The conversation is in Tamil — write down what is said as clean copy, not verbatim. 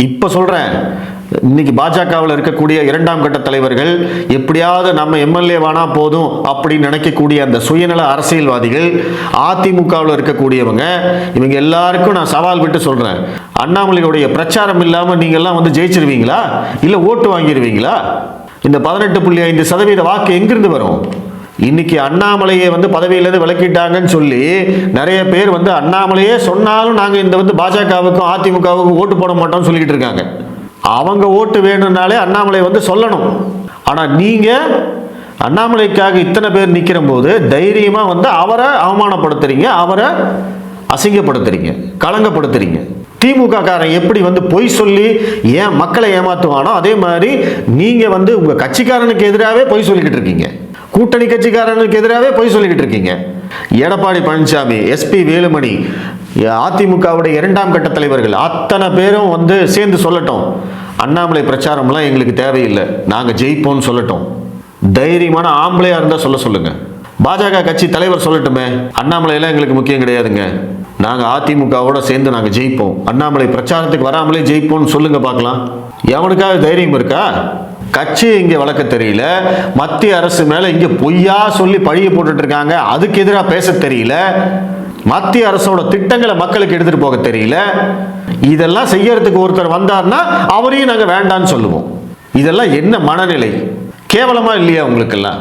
இப்ப சொல்றேன், இன்னைக்கு பாஜகவில் இருக்கக்கூடிய இரண்டாம் கட்ட தலைவர்கள் எப்படியாவது நம்ம எம்எல்ஏ வானா போதும் அப்படின்னு நினைக்கக்கூடிய அந்த சுயநல அரசியல்வாதிகள், அதிமுகவில் இருக்கக்கூடியவங்க, இவங்க எல்லாருக்கும் நான் சவால் விட்டு சொல்றேன், அண்ணாமலையுடைய பிரச்சாரம் இல்லாம நீங்க எல்லாம் வந்து ஜெயிச்சிருவீங்களா இல்ல ஓட்டு வாங்கிடுவீங்களா? இந்த 18.5% வாக்கு எங்கிருந்து வரும்? இன்னைக்கு அண்ணாமலையை வந்து பதவியிலிருந்து விலக்கிட்டாங்கன்னு சொல்லி நிறைய பேர் வந்து அண்ணாமலையே சொன்னாலும் நாங்க இந்த வந்து பாஜகவுக்கும் அதிமுகவுக்கும் ஓட்டு போட மாட்டோம்னு சொல்லிக்கிட்டு இருக்காங்க. அவங்க ஓட்டு வேணும்னாலே அண்ணாமலை வந்து சொல்லணும். ஆனா நீங்க அண்ணாமலைக்காக இத்தனை பேர் நிக்கிற போது தைரியமா வந்து அவரை அவமானப்படுத்துறீங்க, அவரை அசிங்கப்படுத்துறீங்க, களங்கப்படுத்துறீங்க. திமுக காரன் எப்படி வந்து பொய் சொல்லி ஏன் மக்களை ஏமாத்துவானோ அதே மாதிரி நீங்க வந்து உங்க கட்சிக்காரனுக்கு எதிராகவே பொய் சொல்லிக்கிட்டு இருக்கீங்க, கூட்டணி கட்சிக்காரனுக்கு எதிராகவே பொய் சொல்லிக்கிட்டு இருக்கீங்க. எடப்பாடி பழனிசாமி, எஸ்பி வேலுமணி, அதிமுகவுடைய இரண்டாம் கட்ட தலைவர்கள் அத்தனை பேரும் வந்து சேர்ந்து சொல்லட்டும், அண்ணாமலை பிரச்சாரம்லாம் எங்களுக்கு தேவையில்லை, நாங்க ஜெயிப்போம்னு சொல்லட்டும். தைரியமான ஆம்பளையா இருந்தா சொல்லுங்க. பாஜக கட்சி தலைவர் சொல்லட்டுமே, அண்ணாமலை எல்லாம் எங்களுக்கு முக்கியம் கிடையாதுங்க, நாங்க அதிமுகவோட சேர்ந்து நாங்க ஜெயிப்போம், அண்ணாமலை பிரச்சாரத்துக்கு வராமலே ஜெயிப்போம்னு சொல்லுங்க பார்க்கலாம். எவனுக்காக தைரியம் இருக்கா? கட்சி இங்க வளர்க்க தெரியல, மத்திய அரசு மேல இங்க பொய்யா சொல்லி பழிய போட்டுட்டு இருக்காங்க, அதுக்கு எதிராக பேச தெரியல, மத்திய அரசோட திட்டங்களை மக்களுக்கு எடுத்துட்டு போக தெரியல. இதெல்லாம் செய்யறதுக்கு ஒருத்தர் வந்தார்னா அவரையும் நாங்க வேண்டான்னு சொல்லுவோம். இதெல்லாம் என்ன மனநிலை? கேவலமா இல்லையா உங்களுக்கு எல்லாம்?